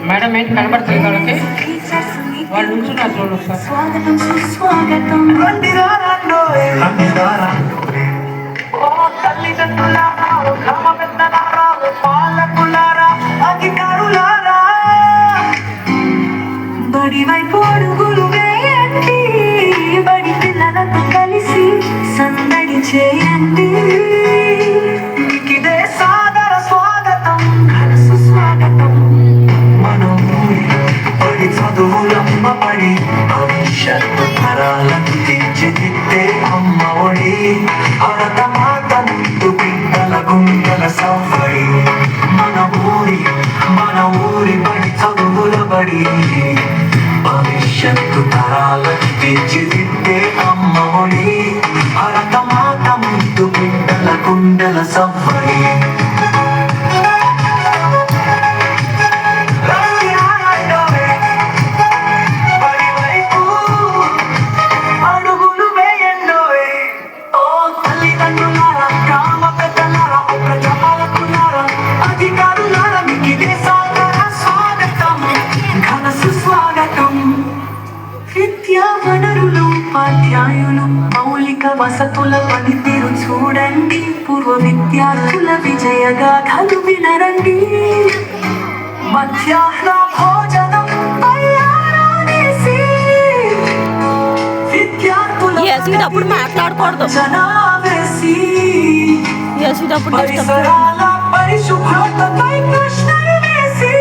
Madam ఏంటి కనబడుతుంది వాళ్ళకి వాళ్ళు నుంచున్నారు చూడు బడి వైపు అడుగులు వేయండి, బడి పిల్లలతో కలిసి సందడి చేయండి. ఇదే సాదర స్వాగతం, సుస్వాగతం. మనం బడి చదువులమ్మ బడి, భవిష్యత్తు తరాలను తీర్చిదిద్దే అమ్మ ఒడి. భరత మాత ముందు బిడ్డల గుండెల సవ్వడి. మన ఊరి బడి చదువుల బడి, భవిష్యత్తు తరాలను తీర్చిదిద్దే అమ్మ ఒడి. భరత మాత ముందు బిడ్డల గుండెల సవ్వడి. విద్యా వనరులు, ఉపాధ్యాయులు, మౌలిక వసతుల పనితీరు చూడండి. పూర్వ విద్యార్థుల విజయ గాథలు వినరండి. మధ్యాహ్న భోజనం తయారనేసి విద్యార్థుల మాట్లాడకూడదు. జనావేసి పరిసరాల పరిశుభ్రతపై ప్రశ్నలు వేసి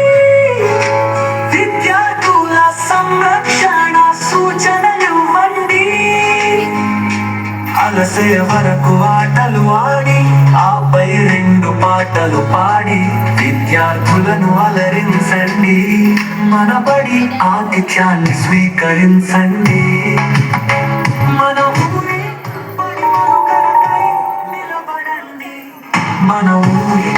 విద్యార్థుల సంరక్షణ సూచనలు ఇవ్వండి. అలసే వరకు ఆటలు ఆడి, ఆపై 2 పాటలు పాడి విద్యార్థులను అలరించండి. మన బడి ఆతిథ్యాన్ని స్వీకరించండి. మన ఊరి బడి మనుగడకై నిలబడండి. మన ఊరి